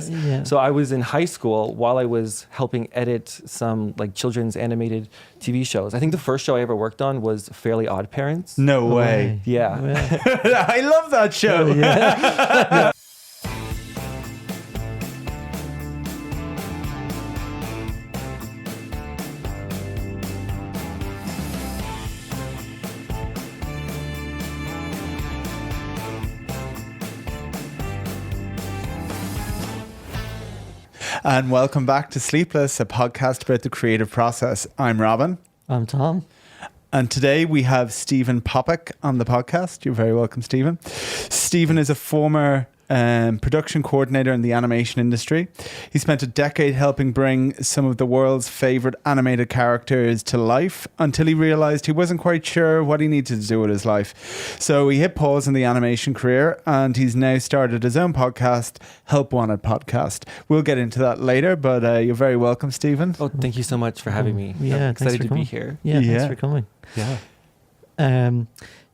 Yeah. So I was in high school while I was helping edit some like children's animated TV shows. I think the first show I ever worked on was Fairly OddParents. No way. Yeah. I love that show. Yeah. And welcome back to Sleepless, a podcast about the creative process. I'm Robin. I'm Tom. And today we have Steven Popik on the podcast. You're very welcome, Steven. Steven is a former production coordinator in the animation industry. He spent a decade helping bring some of the world's favorite animated characters to life until he realized he wasn't quite sure what he needed to do with his life. So he hit pause in the animation career and he's now started his own podcast, Help Wanted Podcast. We'll get into that later, but you're very welcome, Steven. Oh, thank you so much for having me. Yeah, I'm excited to coming. be here. Yeah, thanks for coming. Yeah.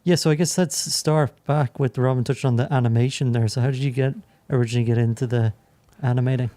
Yeah, so I guess let's start back with Robin touched on the animation there. So how did you originally get into the animating?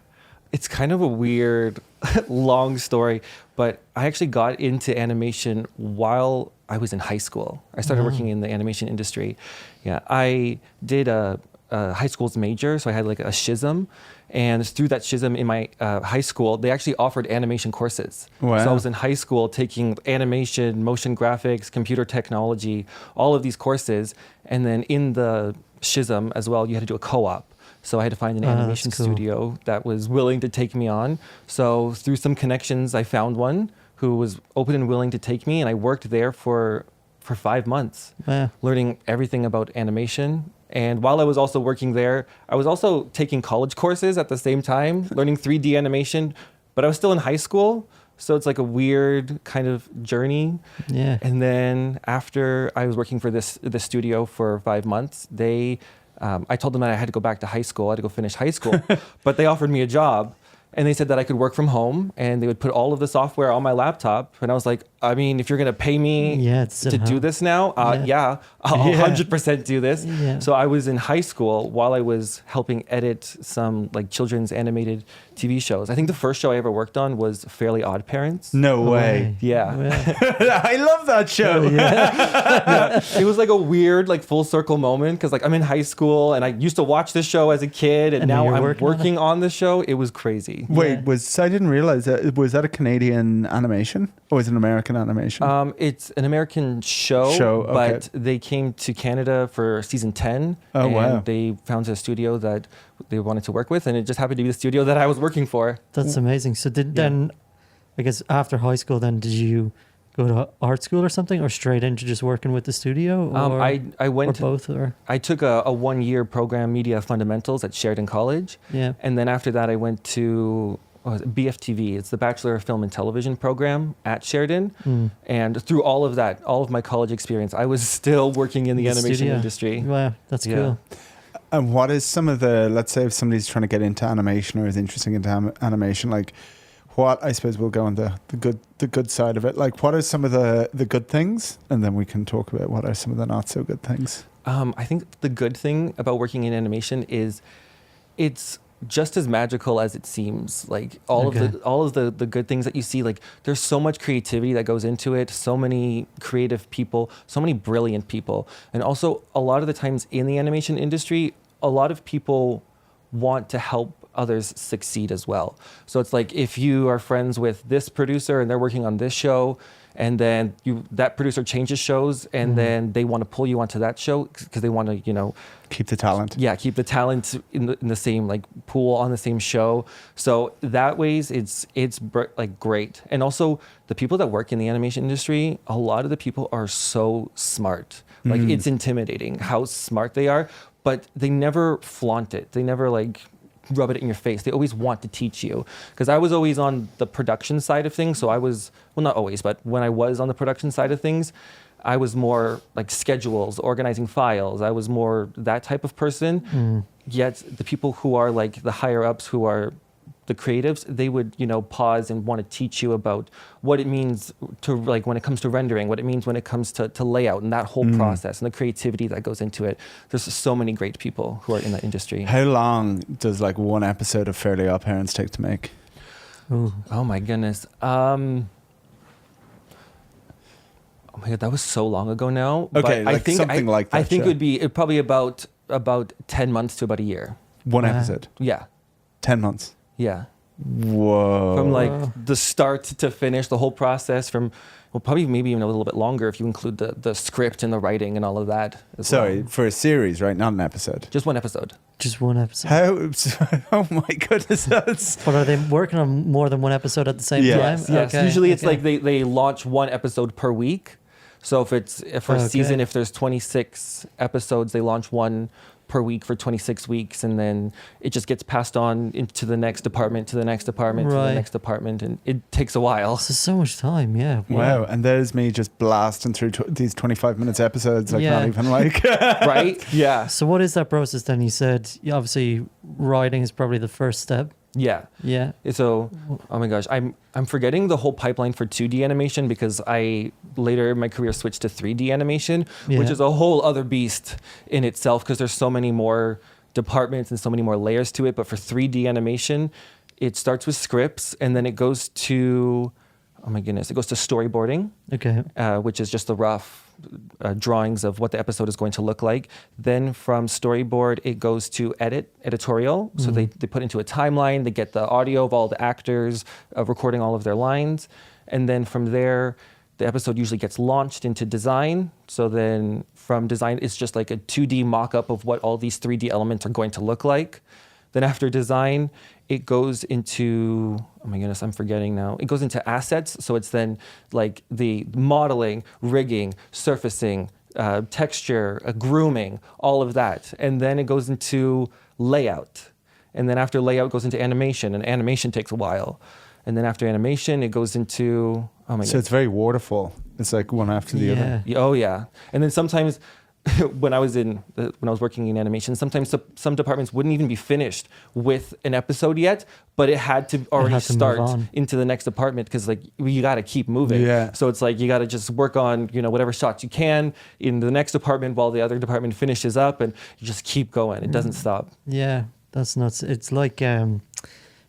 It's kind of a weird, long story, but I actually got into animation while I was in high school. I started working in the animation industry. Yeah, I did a high school's major, so I had like a schism. And through that schism in my high school, they actually offered animation courses. Wow. So I was in high school taking animation, motion graphics, computer technology, all of these courses. And then in the schism as well, you had to do a co-op. So I had to find an animation studio that was willing to take me on. So through some connections, I found one who was open and willing to take me. And I worked there for 5 months, learning everything about animation. And while I was also working there, I was also taking college courses at the same time, learning 3D animation, but I was still in high school. So it's like a weird kind of journey. Yeah. And then after I was working for this studio for 5 months, I told them that I had to go back to high school. I had to go finish high school, but they offered me a job. And they said that I could work from home and they would put all of the software on my laptop. And I was like, I mean, if you're going to pay me to do this now, I'll 100% do this. Yeah. So I was in high school while I was helping edit some like children's animated TV shows. I think the first show I ever worked on was Fairly OddParents. No way. Yeah. I love that show. Yeah. It was like a weird like full circle moment because like I'm in high school and I used to watch this show as a kid and now I'm working on this show. It was crazy. Wait, I didn't realize that. Was that a Canadian animation or was it an American animation? It's an American show, but they came to Canada for season 10. Oh, wow. They found a studio that they wanted to work with, and it just happened to be the studio that I was working for. That's amazing. So then, I guess after high school, then did you go to art school or something, or straight into just working with the studio? Or, I went or both, or I took a 1-year program, Media Fundamentals, at Sheridan College. Yeah. And then after that, I went to BFTV. It's the Bachelor of Film and Television program at Sheridan. And through all of that, all of my college experience, I was still working in the animation industry. Wow, that's cool. And what is some of the, let's say if somebody's trying to get into animation or is interested into animation, like what, I suppose we'll go on the good side of it. Like what are some of the good things? And then we can talk about what are some of the not so good things. I think the good thing about working in animation is it's just as magical as it seems. Like all of the good things that you see, like there's so much creativity that goes into it, so many creative people, so many brilliant people. And also a lot of the times in the animation industry, a lot of people want to help others succeed as well. So it's like if you are friends with this producer and they're working on this show, and then that producer changes shows and then they want to pull you onto that show because they want to, keep the talent. Yeah, keep the talent in the same like pool on the same show. So that ways it's like great. And also the people that work in the animation industry, a lot of the people are so smart. Like it's intimidating how smart they are, but they never flaunt it. They never like rub it in your face. They always want to teach you. Because I was always on the production side of things. So I was, well, not always, but when I was on the production side of things, I was more like schedules, organizing files. I was more that type of person. Yet the people who are like the higher ups who are the creatives, they would, pause and want to teach you about what it means to, like, when it comes to rendering, what it means when it comes to layout and that whole process and the creativity that goes into it. There's so many great people who are in that industry. How long does like one episode of Fairly OddParents take to make? Ooh. Oh my goodness. Oh my God, that was so long ago now. Okay, but like something like that, I think sure. it'd probably about 10 months to about a year. One Wow. episode, Yeah. 10 months. Yeah. Whoa. From like the start to finish, the whole process from, well, probably maybe even a little bit longer if you include the script and the writing and all of that. Sorry, well. for a series, right? Not an episode. Just one episode. Just one episode. How? Oh my goodness, that's. But are they working on more than one episode at the same Yes, time? Yes. Okay, Usually it's okay. like they launch one episode per week. So for a Okay. season, if there's 26 episodes, they launch one per week for 26 weeks, and then it just gets passed on into the next department, to the next department, to the Right. next department, and it takes a while. This is so much time, yeah. Wow, and there's me just blasting through these 25 minutes episodes, like Yeah. not even like. Right? Yeah. So what is that process then? You said obviously writing is probably the first step. Yeah. Yeah. So, oh my gosh, I'm forgetting the whole pipeline for 2D animation because I later in my career switched to 3D animation, which Yeah. is a whole other beast in itself because there's so many more departments and so many more layers to it. But for 3D animation, it starts with scripts and then it goes to, oh my goodness, it goes to storyboarding, Okay. which is just the rough drawings of what the episode is going to look like. Then from storyboard, it goes to editorial. So they put into a timeline, they get the audio of all the actors recording all of their lines. And then from there, the episode usually gets launched into design. So then from design, it's just like a 2D mock-up of what all these 3D elements are going to look like. Then after design, it goes into, oh my goodness, I'm forgetting now. It goes into assets. So it's then like the modeling, rigging, surfacing, texture, grooming, all of that. And then it goes into layout. And then after layout, it goes into animation. And animation takes a while. And then after animation, it goes into, oh my So goodness. it's very waterfall. It's like one after the other. Yeah. Oh yeah, and then sometimes when I was working in animation, sometimes some departments wouldn't even be finished with an episode yet, but it had to already had to move start on. into the next department because like you got to keep moving. Yeah. So it's like you got to just work on whatever shots you can in the next department while the other department finishes up, and you just keep going. It doesn't stop. Yeah. That's nuts. It's like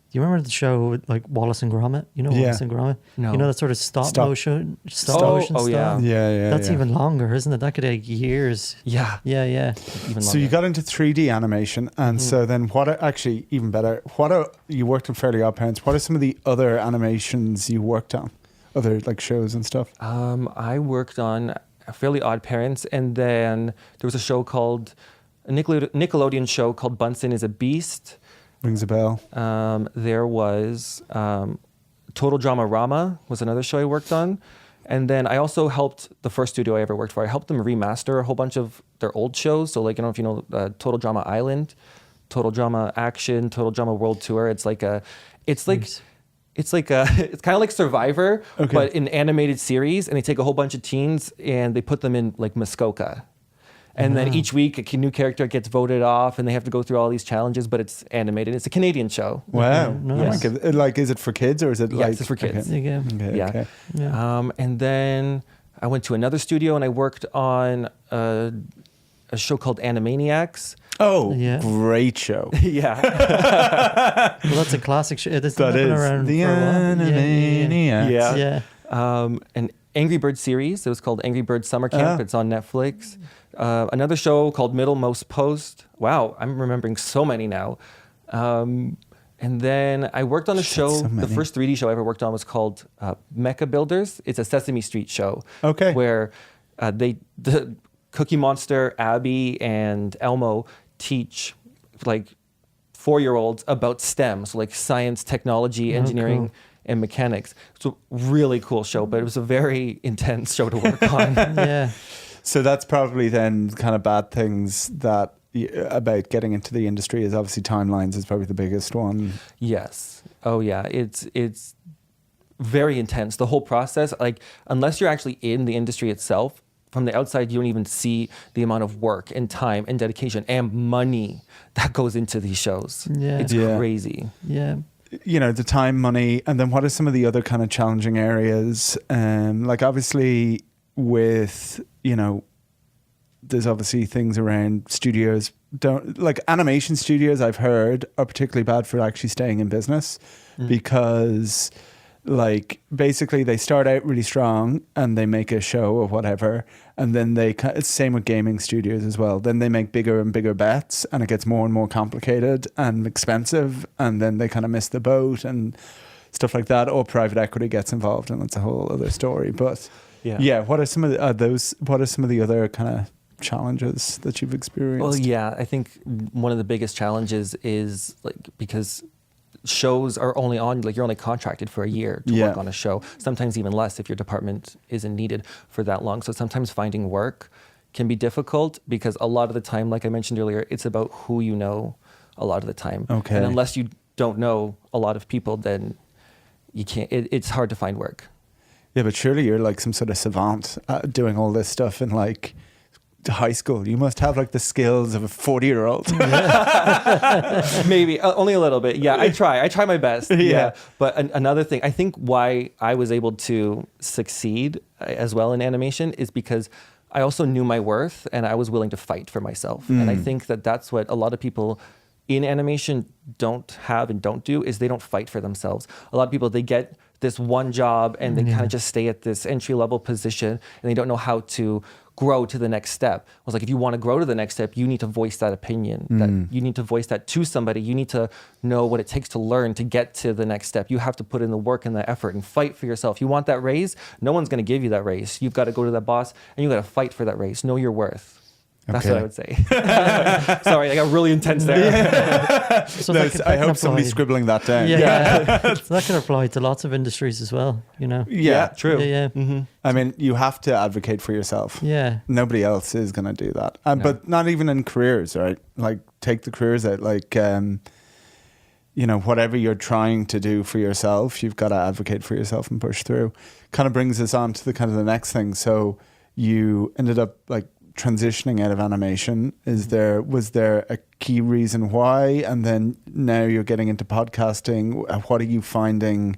do you remember the show like Wallace and Gromit? You know Yeah. Wallace and Gromit? No. You know that sort of stop motion Oh, style? oh, yeah. Yeah. That's yeah. even longer, isn't it? That could take years. Yeah. Yeah, yeah. Even So you longer. got into 3D animation, and so then actually even better, you worked on Fairly OddParents. What are some of the other animations you worked on? Other like shows and stuff? I worked on Fairly OddParents, and then there was a show called a Nickelodeon show called Bunsen is a Beast. Rings a bell. There was Total Drama Rama was another show I worked on. And then I also helped the first studio I ever worked for. I helped them remaster a whole bunch of their old shows. So like, I don't know if you know Total Drama Island, Total Drama Action, Total Drama World Tour. It's kind of like Survivor, Okay. but in animated series. And they take a whole bunch of teens and they put them in like Muskoka. And then each week a new character gets voted off and they have to go through all these challenges, but it's animated. It's a Canadian show. Wow. Nice. Oh my God. Like, is it for kids or is it like? Yes, it's for kids. Okay. Yeah. Okay, Yeah. okay. Yeah. And then I went to another studio and I worked on a show called Animaniacs. Oh, Yeah. great show. Yeah. Well, that's a classic show. That's That been is around the for a while. Animaniacs. Yeah. Yeah. An Angry Bird series. It was called Angry Bird Summer Camp. Ah. It's on Netflix. Another show called Middlemost Post. Wow, I'm remembering so many now. And then I worked on a Shit, show. so The many. first 3D show I ever worked on was called Mecha Builders. It's a Sesame Street show. Okay. Where the Cookie Monster, Abby, and Elmo teach like 4-year-olds about STEM, so like science, technology, engineering, cool. and mechanics. It's a really cool show, but it was a very intense show to work on. Yeah. So that's probably then kind of bad things that about getting into the industry is obviously timelines is probably the biggest one. Yes. Oh yeah. It's very intense. The whole process, like unless you're actually in the industry itself, from the outside you don't even see the amount of work and time and dedication and money that goes into these shows. Yeah. It's Yeah. crazy. Yeah. the time, money, and then what are some of the other kind of challenging areas? Like obviously with, there's obviously things around studios. Don't like animation studios, I've heard, are particularly bad for actually staying in business because like basically they start out really strong and they make a show or whatever, and then it's the same with gaming studios as well. Then they make bigger and bigger bets and it gets more and more complicated and expensive, and then they kind of miss the boat and stuff like that, or private equity gets involved and that's a whole other story. But what are some of what are some of the other kind of challenges that you've experienced? Well, yeah, I think one of the biggest challenges is like because shows are only on, like you're only contracted for a year to work on a show, sometimes even less if your department isn't needed for that long. So sometimes finding work can be difficult because a lot of the time, like I mentioned earlier, it's about who you know a lot of the time. Okay. And unless you don't know a lot of people, then you can't, it's hard to find work. Yeah, but surely you're like some sort of savant doing all this stuff in like high school. You must have like the skills of a 40-year-old. Maybe only a little bit. Yeah, I try my best. Yeah. But another thing, I think why I was able to succeed as well in animation is because I also knew my worth and I was willing to fight for myself. And I think that that's what a lot of people in animation don't have and don't do, is they don't fight for themselves. A lot of people, they get this one job and they kind of just stay at this entry-level position and they don't know how to grow to the next step. I was like, if you want to grow to the next step, you need to voice that opinion. That you need to voice that to somebody. You need to know what it takes to learn to get to the next step. You have to put in the work and the effort and fight for yourself. You want that raise? No one's going to give you that raise. You've got to go to that boss and you got to fight for that raise. Know your worth. That's what I would say. Sorry, I got really intense there. So No, that I can hope somebody's scribbling that down. So that can apply to lots of industries as well, Yeah, true. Yeah. Mm-hmm. I mean, you have to advocate for yourself. Yeah. Nobody else is going to do that. But not even in careers, right? Like, take the careers out. Like, whatever you're trying to do for yourself, you've got to advocate for yourself and push through. Kind of brings us on to the next thing. So you ended up like transitioning out of animation. Was there a key reason why? And then now you're getting into podcasting. What are you finding,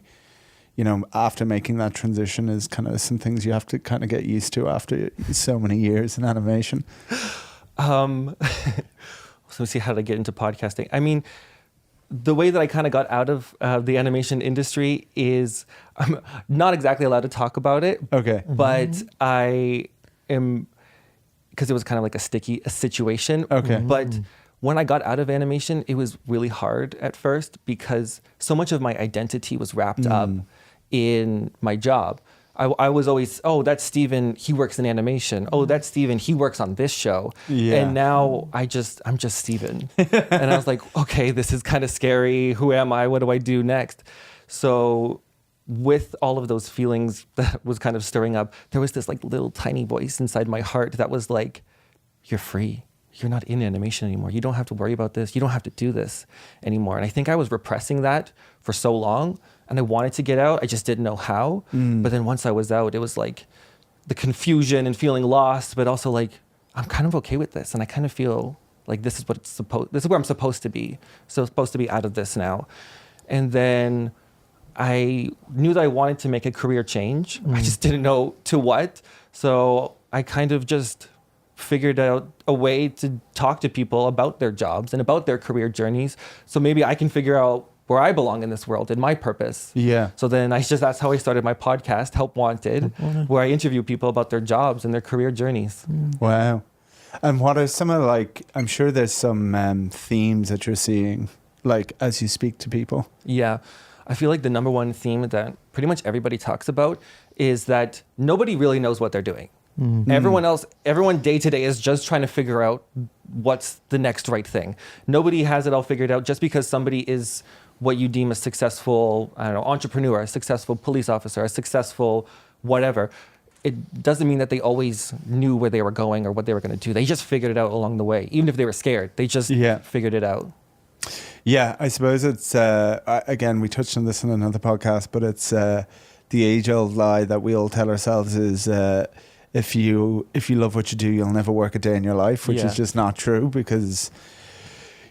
after making that transition is kind of some things you have to kind of get used to after so many years in animation? So let's see how to get into podcasting. I mean, the way that I kind of got out of the animation industry is I'm not exactly allowed to talk about it. Okay. But I am, because it was kind of like a situation. Okay. But when I got out of animation, it was really hard at first because so much of my identity was wrapped up in my job. I was always, oh, that's Steven, he works in animation. Oh, that's Steven, he works on this show. Yeah. And now I'm just Steven. And I was like, okay, this is kind of scary. Who am I? What do I do next? So with all of those feelings that was kind of stirring up, there was this like little tiny voice inside my heart that was like, you're free. You're not in animation anymore. You don't have to worry about this. You don't have to do this anymore. And I think I was repressing that for so long and I wanted to get out. I just didn't know how. But then once I was out, it was like the confusion and feeling lost, but also like, I'm kind of okay with this. And I kind of feel like this is where I'm supposed to be. So I'm supposed to be out of this now. And then I knew that I wanted to make a career change. I just didn't know to what. So I kind of just figured out a way to talk to people about their jobs and about their career journeys. So maybe I can figure out where I belong in this world and my purpose. Yeah. So then that's how I started my podcast, Help Wanted, where I interview people about their jobs and their career journeys. Wow. And what are some of I'm sure there's some themes that you're seeing, like as you speak to people. Yeah. I feel like the number one theme that pretty much everybody talks about is that nobody really knows what they're doing. Everyone day to day is just trying to figure out what's the next right thing. Nobody has it all figured out. Just because somebody is what you deem a successful, entrepreneur, a successful police officer, a successful whatever, it doesn't mean that they always knew where they were going or what they were going to do. They just figured it out along the way. Even if they were scared, they just figured it out. Yeah, I suppose it's, again, we touched on this in another podcast, but it's the age-old lie that we all tell ourselves is if you love what you do, you'll never work a day in your life, which is just not true because,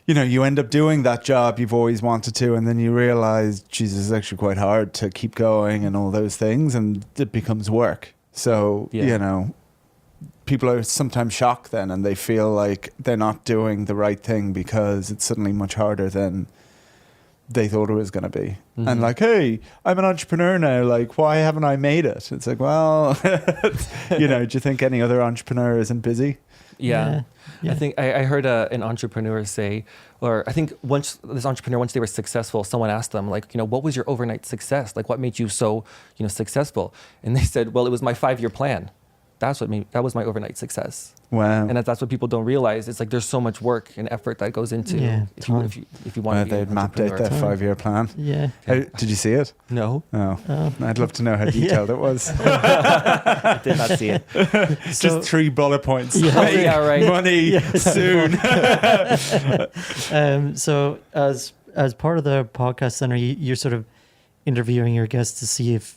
you know, you end up doing that job you've always wanted to, and then you realize, Jesus, it's actually quite hard to keep going and all those things, and it becomes work. So, you know, people are sometimes shocked then, and they feel like they're not doing the right thing because it's suddenly much harder than they thought it was going to be. And like, hey, I'm an entrepreneur now. Like, why haven't I made it? It's like, well, you know, do you think any other entrepreneur isn't busy? Yeah. Yeah. I think I heard an entrepreneur say, or I think once they were successful, someone asked them, like, you know, what was your overnight success? Like, what made you so, you know, successful? And they said, well, it was my 5-year plan. That was my overnight success. Wow. And that's what people don't realize. It's like there's so much work and effort that goes into if you want to be they'd an mapped out entrepreneur. their 5-year plan. Yeah. Did you see it? No, Oh. I'd love to know how detailed it was. I did not see it. It's So- just 3 bullet points. Yeah. Quick, Yeah, right. money, soon. So as part of the podcast, then you're sort of interviewing your guests to see if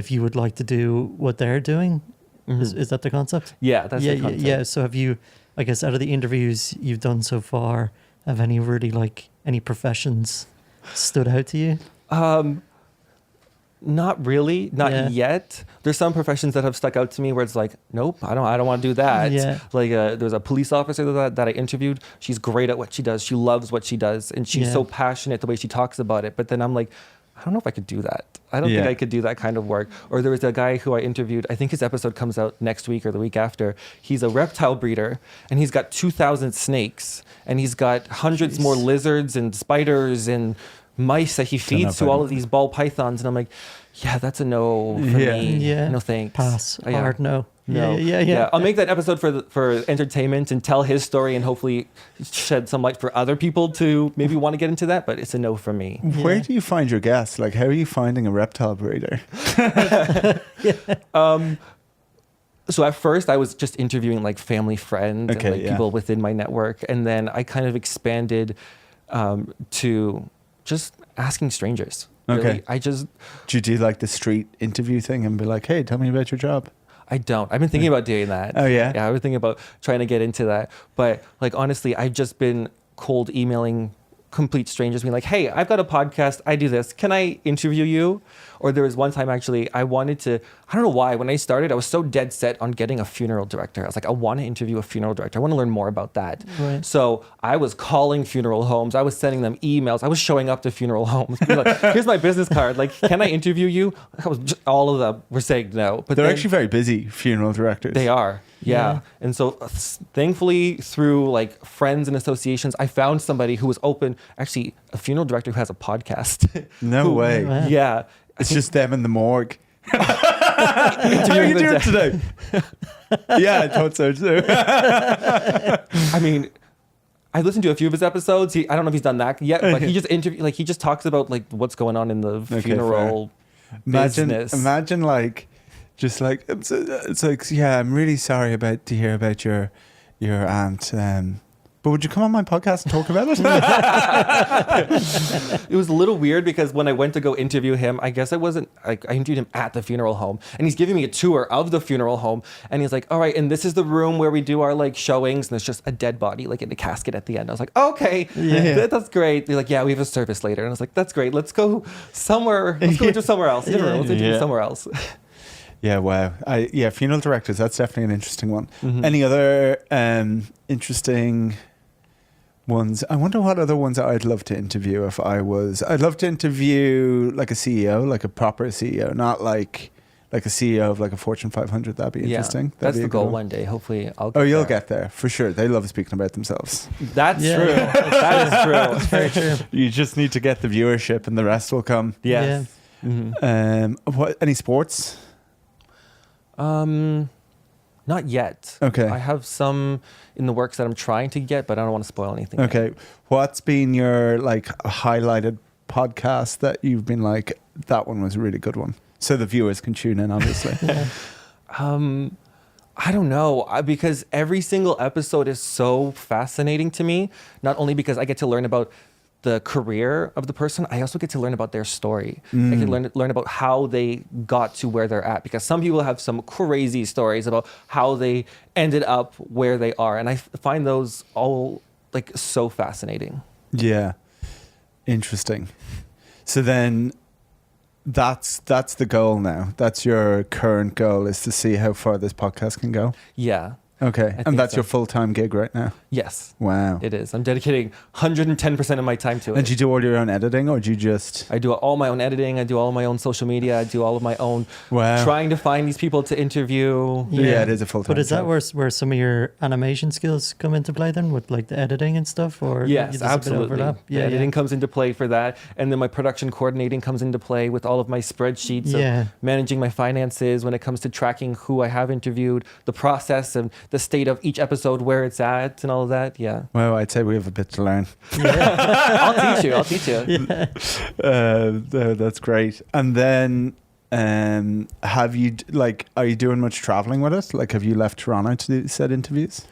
you would like to do what they're doing. Is that the concept? Yeah, that's the concept. Yeah. So have you, I guess, out of the interviews you've done so far, have any really any professions stood out to you? Not really, not yet. There's some professions that have stuck out to me where it's like, nope, I don't want to do that. Yeah. Like there's a police officer that I interviewed. She's great at what she does. She loves what she does, and she's so passionate the way she talks about it. But then I'm like, I don't know if I could do that. I don't think I could do that kind of work. Or there was a guy who I interviewed. I think his episode comes out next week or the week after. He's a reptile breeder, and he's got 2,000 snakes, and he's got hundreds more lizards and spiders and mice that he feeds to all of these ball pythons. And I'm like, yeah, that's a no for me. Yeah. No thanks. Pass. Yeah. Hard no. No. Yeah. I'll make that episode for entertainment and tell his story and hopefully shed some light for other people to maybe want to get into that, but it's a no for me. Where do you find your guests? Like, how are you finding a reptile breeder? So at first I was just interviewing like family friends and like people within my network. And then I kind of expanded to just asking strangers. Really. Do you do like the street interview thing and be like, hey, tell me about your job? I don't. I've been thinking about doing that. Oh, yeah? Yeah, I've been thinking about trying to get into that. But like, honestly, I've just been cold emailing complete strangers being like, hey, I've got a podcast. I do this. Can I interview you? Or there was one time actually I wanted to, I don't know why, when I started, I was so dead set on getting a funeral director. I was like, I want to interview a funeral director. I want to learn more about that. Right. So I was calling funeral homes. I was sending them emails. I was showing up to funeral homes. Being like, here's my business card. Like, can I interview you? All of them were saying no. But They're actually very busy, funeral directors. They are. Yeah. And so thankfully through like friends and associations, I found somebody who was open, actually a funeral director who has a podcast. No way. Wow. Yeah. It's just them in the morgue. How are you doing today? Yeah, I thought so too. I mean, I listened to a few of his episodes. I don't know if he's done that yet, but he just talks about like what's going on in the funeral business. Imagine like, just like it's like, yeah, I'm really sorry to hear about your aunt. But would you come on my podcast and talk about it? It was a little weird because when I went to go interview him, I guess I interviewed him at the funeral home, and he's giving me a tour of the funeral home, and he's like, all right, and this is the room where we do our like showings, and there's just a dead body like in the casket at the end. I was like, okay, that's great. They're like, yeah, we have a service later. And I was like, that's great. Let's go somewhere. Let's go into somewhere else. Let's interview somewhere else. Yeah, wow. Funeral directors, that's definitely an interesting one. Any other interesting ones? I wonder what other ones I'd love to interview I'd love to interview like a CEO, like a proper CEO, not like a CEO of like a Fortune 500. That'd be interesting. That's the goal one day. Hopefully I'll get you'll there. get there for sure. They love speaking about themselves. That's true. That is true. That's very true. You just need to get the viewership and the rest will come. Yes. Any sports? Not yet. Okay. I have some in the works that I'm trying to get, but I don't want to spoil anything. Okay. What's been your like highlighted podcast that you've been like, that one was a really good one? So the viewers can tune in, obviously. I don't know, because every single episode is so fascinating to me, not only because I get to learn about the career of the person, I also get to learn about their story. I can learn about how they got to where they're at, because some people have some crazy stories about how they ended up where they are, and I find those like so fascinating. Yeah. Interesting. So then that's the goal now. That's your current goal, is to see how far this podcast can go. Yeah. Okay. think And that's so. your full-time gig right now? Yes, Wow. it is. I'm dedicating 110% of my time to it. And do you do all your own editing, or do you just... I do all my own editing. I do all my own social media. I do all of my own Wow. trying to find these people to interview. Yeah, it is a full-time But is that job. where some of your animation skills come into play then, with like the editing and stuff? Or Yes, there's a bit of absolutely. overlap? The editing comes into play for that. And then my production coordinating comes into play with all of my spreadsheets of managing my finances when it comes to tracking who I have interviewed, the process and the state of each episode, where it's at and all of that. Yeah. Well, I'd say we have a bit to learn. I'll teach you. Yeah. That's great. And then have you, like, are you doing much traveling with it? Like, have you left Toronto to do said interviews?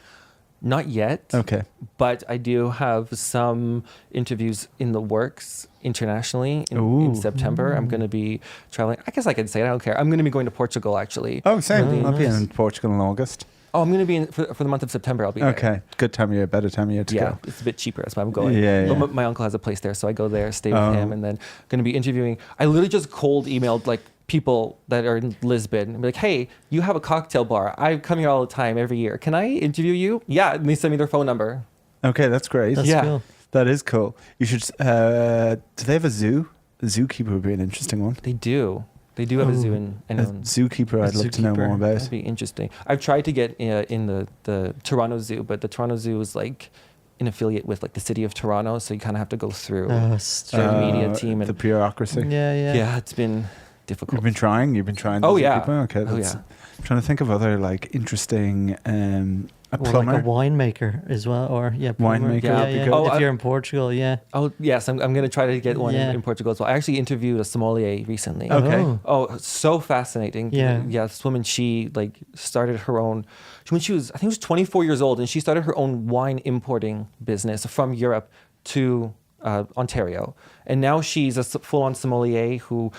Not yet. Okay. But I do have some interviews in the works internationally in September. I'm going to be traveling. I guess I can say it. I don't care. I'm going to be going to Portugal, actually. Oh, same. Oh, I'll be nice. in Portugal in August. Oh, I'm going to be in for the month of September. I'll be there. Okay. Good time of year. Better time of year to Yeah, go. it's a bit cheaper. That's why I'm going. Yeah, But yeah. my uncle has a place there, so I go there, stay with Oh. him, and then going to be interviewing. I literally just cold emailed like people that are in Lisbon and be like, "Hey, you have a cocktail bar. I come here all the time every year. Can I interview you?" Yeah, and they send me their phone number. Okay, that's great. That's Yeah. cool. That is cool. You should... do they have a zoo? A zookeeper would be an interesting one. They do. They do have a zoo in A anyone. zookeeper I'd love to know more zookeeper. about. That'd be interesting. I've tried to get in the Toronto Zoo, but the Toronto Zoo is like an affiliate with like the city of Toronto, so you kind of have to go through Straight. the media team. The And bureaucracy. Yeah. yeah, it's been difficult. You've been trying the Oh, yeah. zookeeper? Okay. Oh, That's, yeah. I'm trying to think of other like interesting... a Or plumber. like a winemaker as well, or plumber. Winemaker would be good. Oh, if you're in Portugal, Oh yes, I'm going to try to get one Yeah. in Portugal as well. I actually interviewed a sommelier recently. Okay. Oh. So fascinating. Yeah. This woman, she like started her own when she was, I think, she was 24 years old, and she started her own wine importing business from Europe to Ontario, and now she's a full-on sommelier who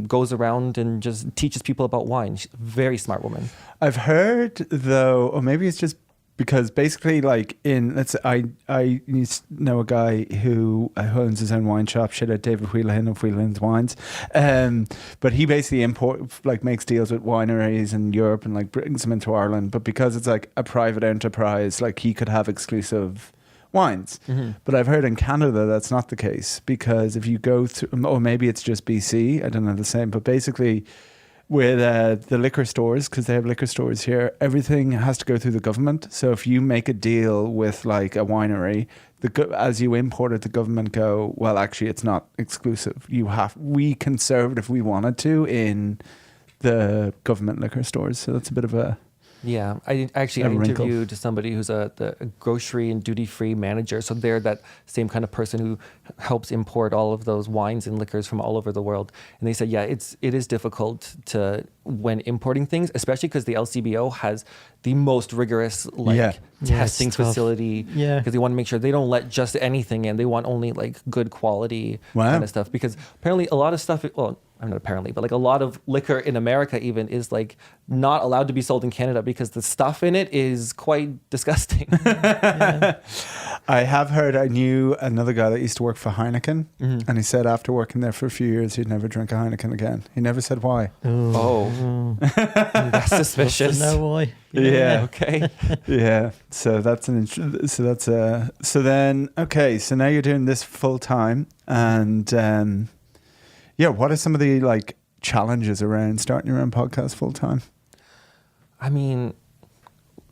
goes around and just teaches people about wine. She's a very smart woman. I've heard though, or maybe it's just because basically, like I know a guy who owns his own wine shop. Shout out David Wheelahan of Wheelahan's Wines, but he basically makes deals with wineries in Europe and like brings them into Ireland. But because it's like a private enterprise, like he could have exclusive wines. Mm-hmm. But I've heard in Canada that's not the case, because if you go through, or maybe it's just BC, I don't know the same, but basically with the liquor stores, because they have liquor stores here, everything has to go through the government. So if you make a deal with like a winery, as you import it, the government go, well, actually it's not exclusive. We can serve it if we wanted to in the government liquor stores. So that's a bit of a... Yeah, I wrinkle. interviewed somebody who's a grocery and duty-free manager. So they're that same kind of person who helps import all of those wines and liquors from all over the world. And they said, yeah, it is difficult when importing things, especially because the LCBO has the most rigorous testing it's tough. facility. Yeah. Because they want to make sure they don't let just anything in. They want only like good quality kind of stuff. Because apparently a lot of stuff, well, I'm not apparently, but like a lot of liquor in America even is like not allowed to be sold in Canada because the stuff in it is quite disgusting. I have heard, I knew another guy that used to work for Heineken, and he said after working there for a few years, he'd never drink a Heineken again. He never said why. Oh, that's suspicious. No why. Yeah. Okay. Yeah. So that's so then, okay, so now you're doing this full time, and what are some of the like challenges around starting your own podcast full time? I mean,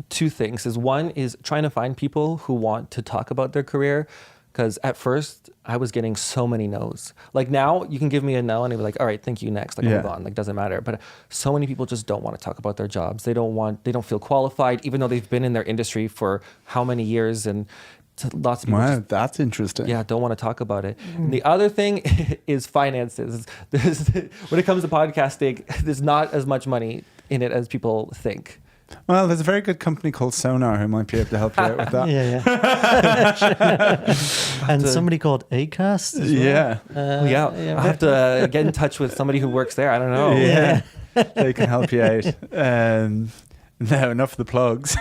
two things is one is trying to find people who want to talk about their career. Because at first I was getting so many no's. Like now you can give me a no and I'd be like, all right, thank you, next. Like, Yeah. move on. Like, doesn't matter. But so many people just don't want to talk about their jobs. They don't feel qualified, even though they've been in their industry for how many years. And lots of people Wow, just, that's interesting. don't want to talk about it. And the other thing is finances. When it comes to podcasting, there's not as much money in it as people think. Well, there's a very good company called Sonar who might be able to help you out with that. Yeah. And somebody called Acast as well. Yeah. I have to get in touch with somebody who works there. I don't know. Yeah. They can help you out. No, enough of the plugs.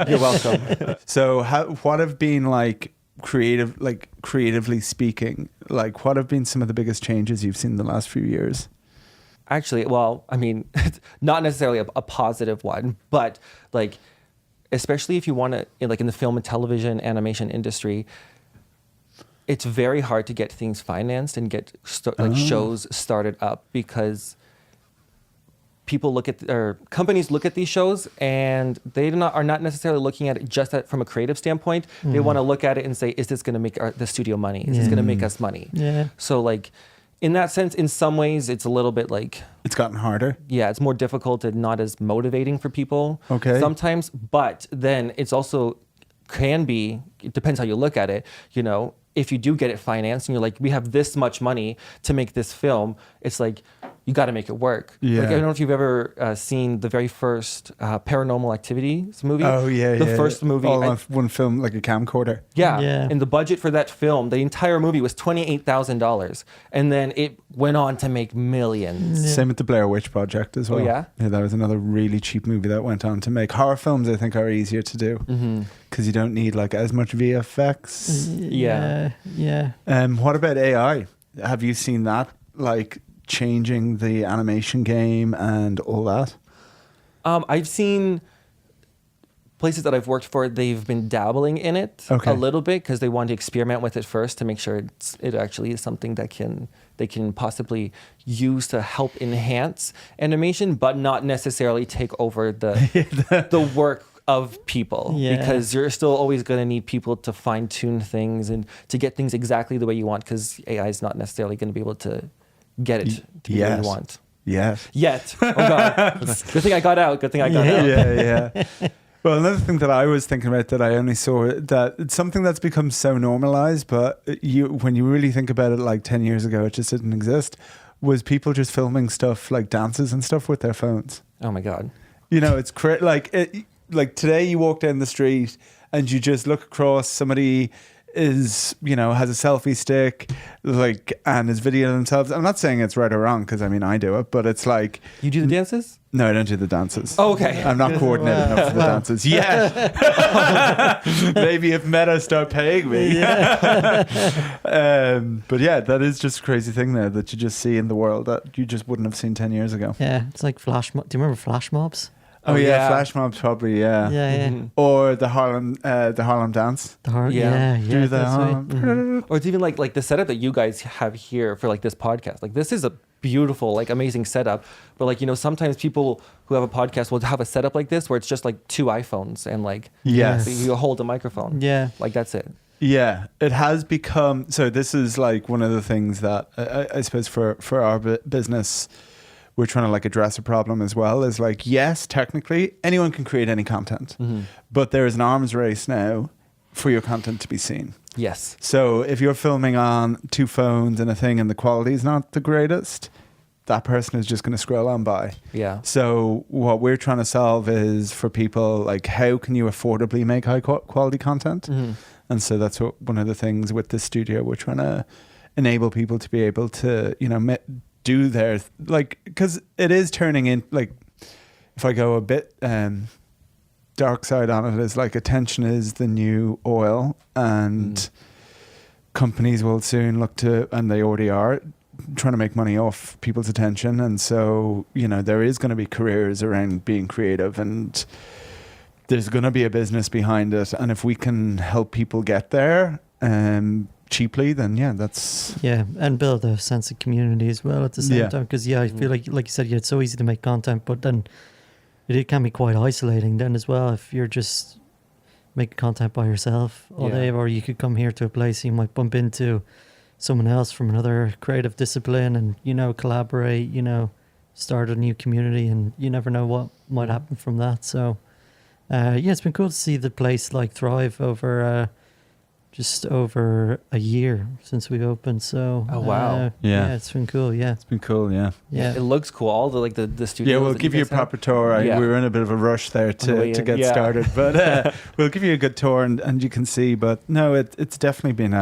You're welcome. So what have been creatively speaking, what have been some of the biggest changes you've seen in the last few years? Actually, well, I mean, not necessarily a positive one, but especially if you want to, in the film and television animation industry, it's very hard to get things financed and get shows started up, because people companies look at these shows and they are not necessarily looking at it just from a creative standpoint. They want to look at it and say, is this going to make the studio money? Is this going to make us money? Yeah. So in that sense, in some ways, it's a little bit it's gotten harder. Yeah, it's more difficult and not as motivating for people sometimes. But then it's also it depends how you look at it. If you do get it financed and you're we have this much money to make this film, it's you got to make it work. Yeah. I don't know if you've ever seen the very first Paranormal Activities movie. Oh, yeah, The first movie. All on one film, like a camcorder. Yeah. Yeah. And the budget for that film, the entire movie was $28,000. And then it went on to make millions. Yeah. Same with the Blair Witch Project as well. Oh, yeah? Yeah, that was another really cheap movie that went on to make. Horror films, I think, are easier to do. Because you don't need as much VFX. Yeah. Yeah. What about AI? Have you seen that changing the animation game and all that? I've seen places that I've worked for, they've been dabbling in it a little bit because they want to experiment with it first to make sure it actually is something that they can possibly use to help enhance animation, but not necessarily take over the work of people, because you're still always going to need people to fine tune things and to get things exactly the way you want, because AI is not necessarily going to be able to get it to be the way you want. Yes. Yet. Oh God. Good thing I got out. Good thing I got out. Yeah. Well, another thing that I was thinking about that I only saw, that it's something that's become so normalized, but when you really think about it, 10 years ago, it just didn't exist, was people just filming stuff dances and stuff with their phones. Oh my God. It's today you walk down the street and you just look across, somebody is, has a selfie stick, and is videoing themselves. I'm not saying it's right or wrong, because I do it, but it's You do the dances? No, I don't do the dances. Oh, okay. I'm not coordinated enough for the dances yet. Maybe if Meta start paying me. But yeah, that is just a crazy thing there that you just see in the world that you just wouldn't have seen 10 years ago. Yeah, it's like flash. Do you remember flash mobs? Oh yeah, flash mobs probably, yeah. Yeah. Mm-hmm. Or the Harlem dance. Yeah. Do the Harlem. Or it's even like the setup that you guys have here for this podcast. This is a beautiful, amazing setup. But sometimes people who have a podcast will have a setup like this where it's just two iPhones and Yes. you hold a microphone. Yeah. That's it. Yeah, it has become, so this is one of the things that I suppose for our business, we're trying to address a problem as well, is yes, technically anyone can create any content, but there is an arms race now for your content to be seen. Yes. So if you're filming on two phones and a thing and the quality is not the greatest, that person is just going to scroll on by. Yeah. So what we're trying to solve is for people, how can you affordably make high quality content? And so that's one of the things with the studio, we're trying to enable people to be able to, do their, because it is turning in, if I go a bit dark side on it, is attention is the new oil, and companies will soon look to, and they already are, trying to make money off people's attention. And so, there is going to be careers around being creative, and there's going to be a business behind it. And if we can help people get there cheaply, then and build a sense of community as well at the same time, because I feel like you said, it's so easy to make content, but then it can be quite isolating then as well if you're just making content by yourself all day. Or you could come here to a place, you might bump into someone else from another creative discipline and collaborate, start a new community, and you never know what might happen from that. So it's been cool to see the place thrive over just over a year since we opened. So oh wow, it's been cool. It's been cool. Yeah. It looks cool. All the studios. Yeah, we'll give you a proper tour. We were in a bit of a rush there to get started, but we'll give you a good tour and you can see. But no, it's definitely been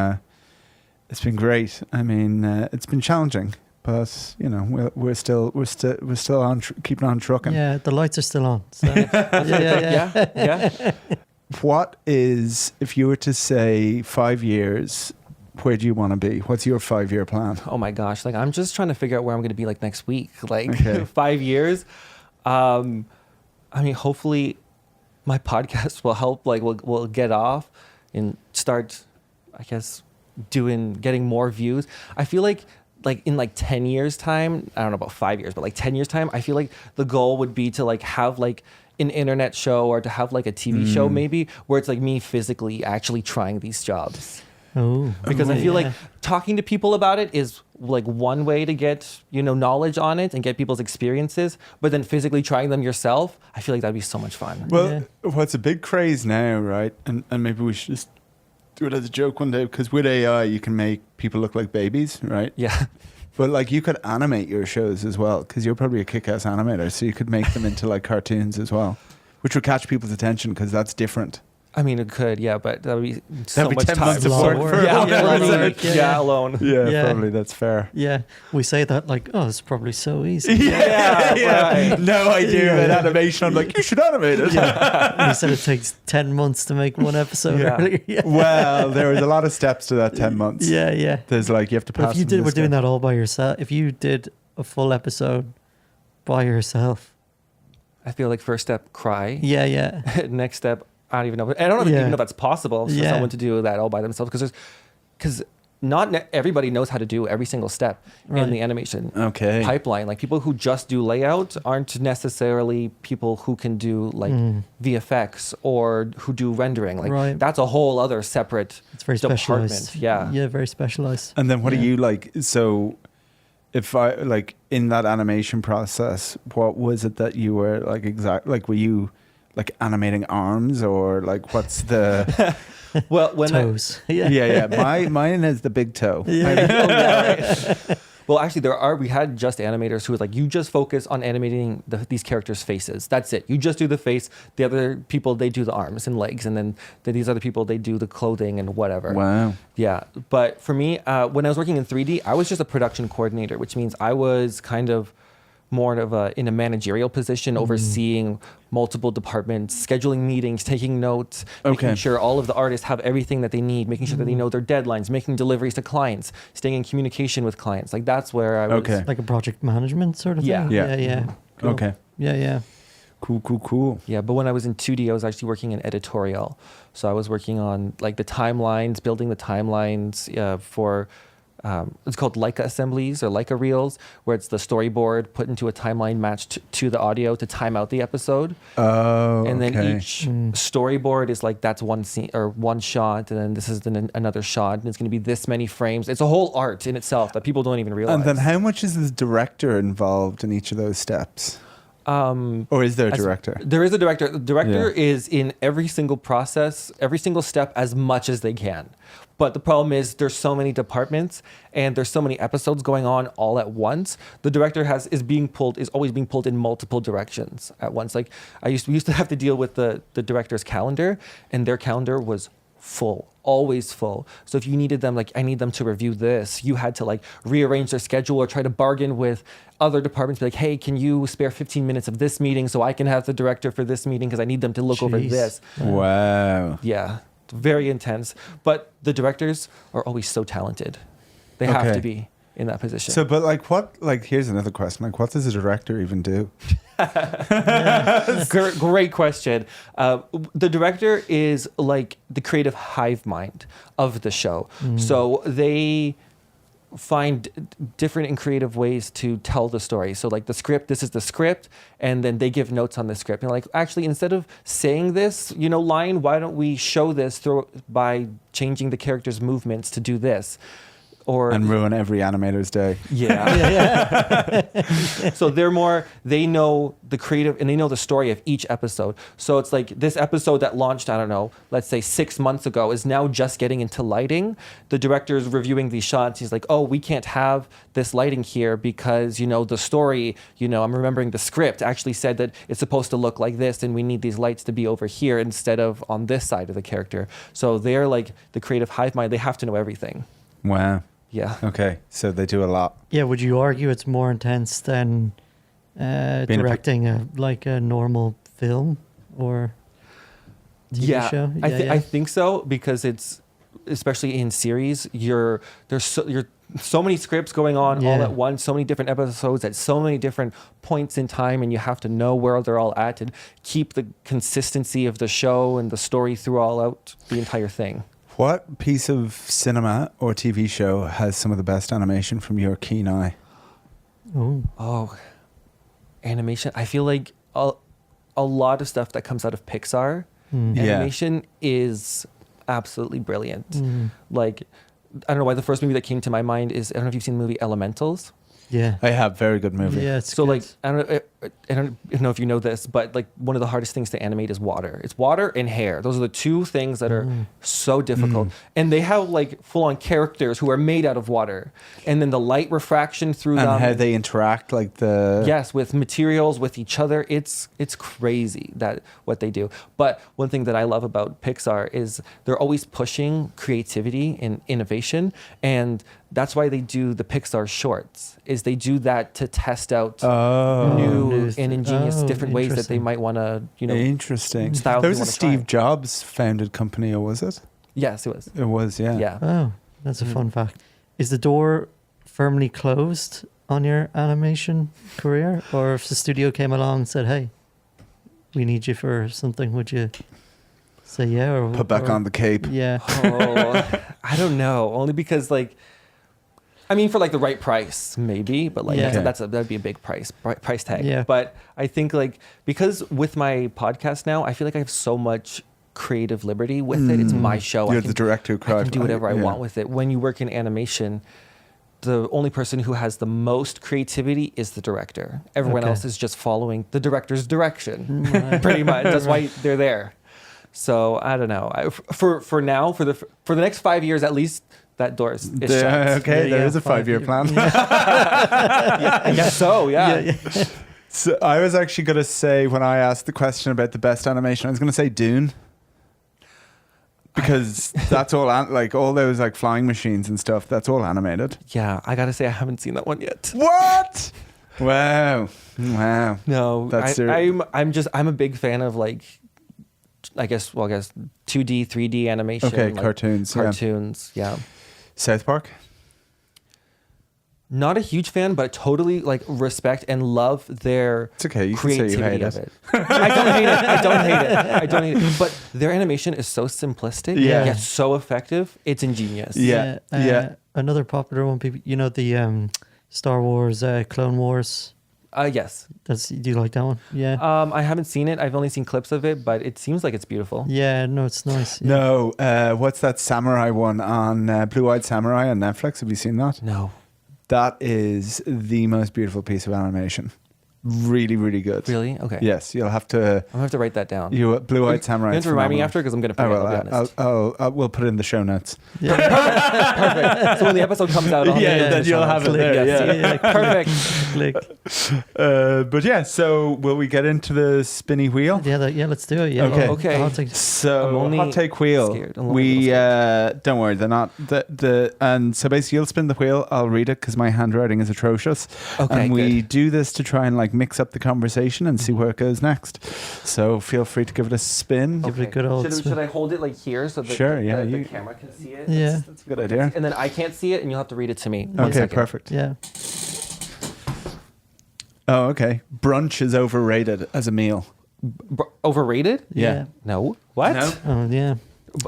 it's been great. It's been challenging. but you know, we're still on keeping on trucking. Yeah, the lights are still on. So. yeah. What is, if you were to say 5 years, where do you want to be? What's your 5-year plan? Oh my gosh, like I'm just trying to figure out where I'm going to be like next week. Like Okay. 5 years. I mean, hopefully my podcast will help. Like we'll get off and start, I guess, getting more views. I feel like in like 10 years time, I don't know about 5 years, but like 10 years time, I feel like the goal would be to like have like an internet show or to have like a TV show maybe where it's like me physically actually trying these jobs. Oh, Because I feel like talking to people about it is like one way to get, knowledge on it and get people's experiences, but then physically trying them yourself, I feel like that'd be so much fun. Well, what's a big craze now, right? And maybe we should just do it as a joke one day, because with AI you can make people look like babies, right? Yeah. But like you could animate your shows as well, because you're probably a kick-ass animator, so you could make them into like cartoons as well, which would catch people's attention because that's different. I mean, it could, yeah, but that would be so That'd be much 10 time. months of work for alone. Yeah, probably that's fair. Yeah, we say that like, oh, it's probably so easy. Yeah. Right. No idea about animation. I'm like, you should animate it. We said it takes 10 months to make one episode earlier. Yeah. Well, there was a lot of steps to that 10 months. Yeah. There's like, you have to But pass. if you were doing that all by yourself, if you did a full episode by yourself. I feel like first step, cry. Yeah. Next step, I don't even know. I don't even know if that's possible for someone to do that all by themselves, because not everybody knows how to do every single step in the animation pipeline. Like people who just do layout aren't necessarily people who can do like VFX or who do rendering. Like that's a whole other separate it's very department. Specialized. Yeah, very specialized. And then what do you like? So if I like in that animation process, what was it that you were like were you like animating arms, or like what's the well, when toes? Mine is the big toe. Well, actually, we had just animators who was like, you just focus on animating these characters' faces. That's it. You just do the face. The other people, they do the arms and legs. And then these other people, they do the clothing and whatever. Wow. Yeah. But for me, when I was working in 3D, I was just a production coordinator, which means I was kind of more of in a managerial position, overseeing multiple departments, scheduling meetings, taking notes, making sure all of the artists have everything that they need, making sure that they know their deadlines, making deliveries to clients, staying in communication with clients. Like that's where I was. Like a project management sort of thing? Yeah. Cool. Okay. Yeah. Cool. Yeah, but when I was in 2D, I was actually working in editorial. So I was working on like the timelines, building the timelines for... it's called Leica assemblies or Leica reels, where it's the storyboard put into a timeline matched to the audio to time out the episode. Oh, and then each storyboard is like, that's one scene or one shot, and then this is another shot, and it's going to be this many frames. It's a whole art in itself that people don't even realize. And then how much is the director involved in each of those steps? Or is there a director? There is a director. The director is in every single process, every single step as much as they can. But the problem is there's so many departments and there's so many episodes going on all at once. The director is always being pulled in multiple directions at once. Like we used to have to deal with the director's calendar, and their calendar was full, always full. So if you needed them, like I need them to review this, you had to like rearrange their schedule or try to bargain with other departments, be like, hey, can you spare 15 minutes of this meeting so I can have the director for this meeting because I need them to look over this. Wow. Yeah, very intense. But the directors are always so talented. They have to be in that position. So, but here's another question. Like, what does a director even do? Great question. The director is like the creative hive mind of the show. So they find different and creative ways to tell the story. So like the script, this is the script, and then they give notes on the script. And like, actually, instead of saying this, line, why don't we show this by changing the character's movements to do this? And ruin every animator's day. So they know the creative and they know the story of each episode. So it's like this episode that launched, I don't know, let's say 6 months ago is now just getting into lighting. The director's reviewing these shots. He's like, oh, we can't have this lighting here because, the story, I'm remembering the script actually said that it's supposed to look like this and we need these lights to be over here instead of on this side of the character. So they're like the creative hive mind. They have to know everything. Wow. Yeah. Okay, so they do a lot. Yeah, would you argue it's more intense than directing a normal film or TV show? I think so, because it's, especially in series, there's so many scripts going on all at once, so many different episodes at so many different points in time, and you have to know where they're all at and keep the consistency of the show and the story throughout the entire thing. What piece of cinema or TV show has some of the best animation from your keen eye? Oh, animation. I feel like a lot of stuff that comes out of Pixar, animation is absolutely brilliant. Like, I don't know why the first movie that came to my mind is, I don't know if you've seen the movie Elementals. Yeah. I have. Very good movie. Yeah, it's So good. like, I don't know if you know this, but like one of the hardest things to animate is water. It's water and hair. Those are the two things that are so difficult. And they have like full on characters who are made out of water. And then the light refraction through And them. how they interact, like the... Yes, with materials, with each other. It's crazy that what they do. But one thing that I love about Pixar is they're always pushing creativity and innovation. And that's why they do the Pixar shorts, is they do that to test out new and ingenious different ways that they might want to, Interesting. styles There they was a wanna Steve try. Jobs founded company, or was it? Yes, it was. It was, yeah. Yeah. Oh, that's a fun fact. Is the door firmly closed on your animation career? Or if the studio came along and said, hey, we need you for something, would you say yeah? Or Put back on the cape. Yeah. Oh, I don't know. Only because like, I mean, for like the right price, maybe, but like Yeah. that'd be a big price tag. Yeah. But I think like, because with my podcast now, I feel like I have so much creative liberty with it. It's my show. You're I can, the director who I cried. can do whatever I want with it. When you work in animation, the only person who has the most creativity is the director. Everyone Okay. else is just following the director's direction, Right. pretty much. That's why they're there. So I don't know. For now, for the next 5 years at least, that door is shut. Okay, Yeah, there is a 5 5-year plan. I guess so. Yeah. So I was actually going to say, when I asked the question about the best animation, I was going to say Dune. Because that's all, like all those like flying machines and stuff, that's all animated. Yeah, I gotta say I haven't seen that one yet. What? Wow. No, That's I'm a big fan of like, I guess 2D, 3D animation. Okay, like cartoons. Yeah. South Park? Not a huge fan, but totally like respect and love their It's okay, you can say you creativity hate of it. it. I don't hate it. But their animation is so simplistic, yet so effective. It's ingenious. Yeah. Another popular one, people, the Star Wars, Clone Wars. Yes. Do you like that one? Yeah. I haven't seen it. I've only seen clips of it, but it seems like it's beautiful. Yeah, no, it's nice. Yeah. No, what's that samurai one on Blue-Eyed Samurai on Netflix? Have you seen that? No. That is the most beautiful piece of animation. Really, really good. Really? Okay. Yes, you'll have to... I'm going to have to write that down. Blue-Eyed Samurai. You have is to remind me phenomenal. after, because I'm going to forget, I'll be honest. We'll put it in the show notes. Perfect. So when the episode comes out, I'll Yeah, get then the you'll show have notes. it there, Yes, yeah. Perfect. Click. But yeah, so will we get into the spinny wheel? Yeah, let's do it. Yeah. Okay. Okay. I'll take- So I'm only hot take wheel. scared. I'm a We little don't worry, they're not and so basically you'll spin the wheel. I'll read it because my handwriting is atrocious. Okay, and we good. do this to try and like mix up the conversation and see where it goes next. So feel free to give it a spin. Give it a good old Should I hold it like here so that Sure, yeah, the you- camera can see it? Yeah. That's a good idea. And then I can't see it, and you'll have to read it to me. One Okay, second. perfect. Yeah. Oh, okay. Brunch is overrated as a meal. Overrated? Yeah. No. What? No? Oh, yeah.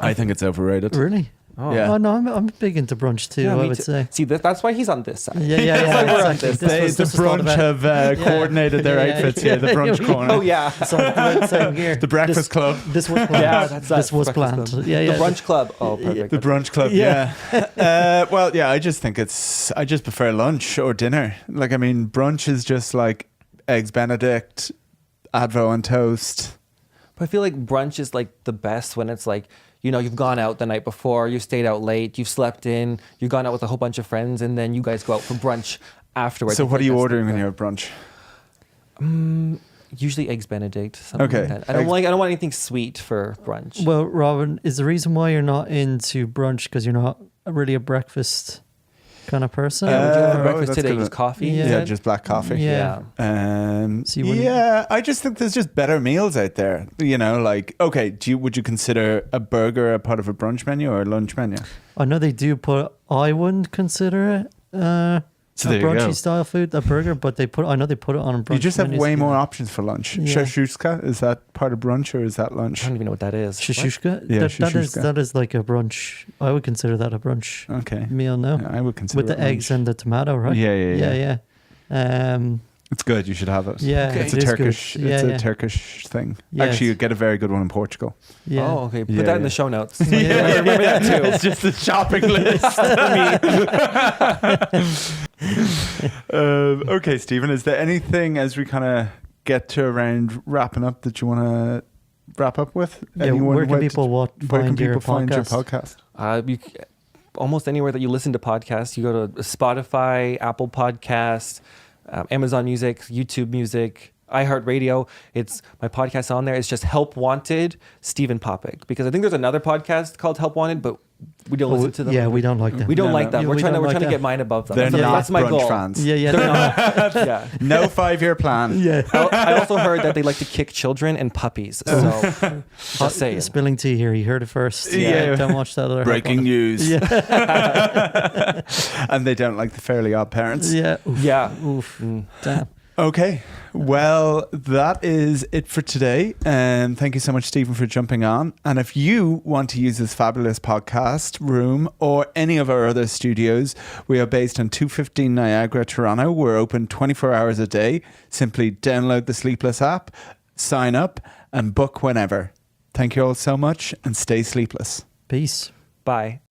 I think it's overrated. Really? Oh. Yeah. Oh, no, I'm big into brunch too, Yeah, I me would too. say. See, that's why he's on this side. Yeah. That's why we're on exactly. this. This The was thought brunch about- have coordinated their Yeah. outfits here, the brunch corner. Oh, yeah. So, same here. The breakfast club. This was planned. Yeah, that's this was Breakfast planned. Club. Yeah. The brunch club. Oh, perfect. The brunch club, Yeah. yeah. Well, yeah, I just prefer lunch or dinner. Like, I mean, brunch is just like eggs Benedict, Advo on toast. But I feel like brunch is like the best when it's like, you've gone out the night before, you've stayed out late, you've slept in, you've gone out with a whole bunch of friends, and then you guys go out for brunch afterwards. So I what are think you that's ordering the when you're best. at brunch? Usually eggs Benedict. Something Okay. like that. I don't want anything sweet for brunch. Well, Robin, is the reason why you're not into brunch because you're not really a breakfast kind of person. Yeah, would you have for Oh, breakfast that's today? good. Use coffee? Yeah. Yeah, just black coffee. Yeah. So you wouldn't- I just think there's just better meals out there. You know, like, okay, would you consider a burger a part of a brunch menu or a lunch menu? I know they do put. I wouldn't consider it So a there you go. brunchy style food, a burger, but I know they put it on a brunch. You just have menus. way more options for lunch. Yeah. Shashushka, is that part of brunch or is that I lunch? don't even know what that is. Shashushka. Yeah, That shashushka. is like a brunch. I would consider that a brunch Okay. meal. No, Yeah, I would consider with it the eggs lunch. and the tomato, right? Yeah. Yeah. It's good. You should have it. Yeah, Okay. It's it a is Turkish. good. Yeah, It's yeah. a Turkish thing. Yes. Actually, you get a very good one in Portugal. Yeah. Oh, okay. Put Yeah, that in yeah. the show notes. Yeah. Remember that too. It's just a shopping list. Okay, Stephen, is there anything as we kind of get to around wrapping up that you want to wrap up with? Yeah, where can people where can find your people find your podcast? podcast? Almost anywhere that you listen to podcasts, you go to Spotify, Apple Podcasts, Amazon Music, YouTube Music, iHeartRadio. It's my podcast on there. It's just Help Wanted, Steven Popik. Because I think there's another podcast called Help Wanted, but we don't listen to them. Yeah, we don't like them. We don't No, like no. them. Yeah, We're we trying to don't like get them. mine above them. They're That's, not that's my brunch goal. fans. Yeah. They're not. Yeah. No 5-year plan. Yeah. I also heard that they like to kick children and puppies. So just saying. Spilling tea here. You heard it first. Yeah. Don't watch that other. Breaking news. Yeah. And they don't like the Fairly OddParents. Yeah. Oof. Yeah. Oof. Damn. Okay. Well, that is it for today. Thank you so much, Stephen, for jumping on. And if you want to use this fabulous podcast room or any of our other studios, we are based on 215 Niagara, Toronto. We're open 24 hours a day. Simply download the Sleepless app, sign up, and book whenever. Thank you all so much and stay sleepless. Peace. Bye.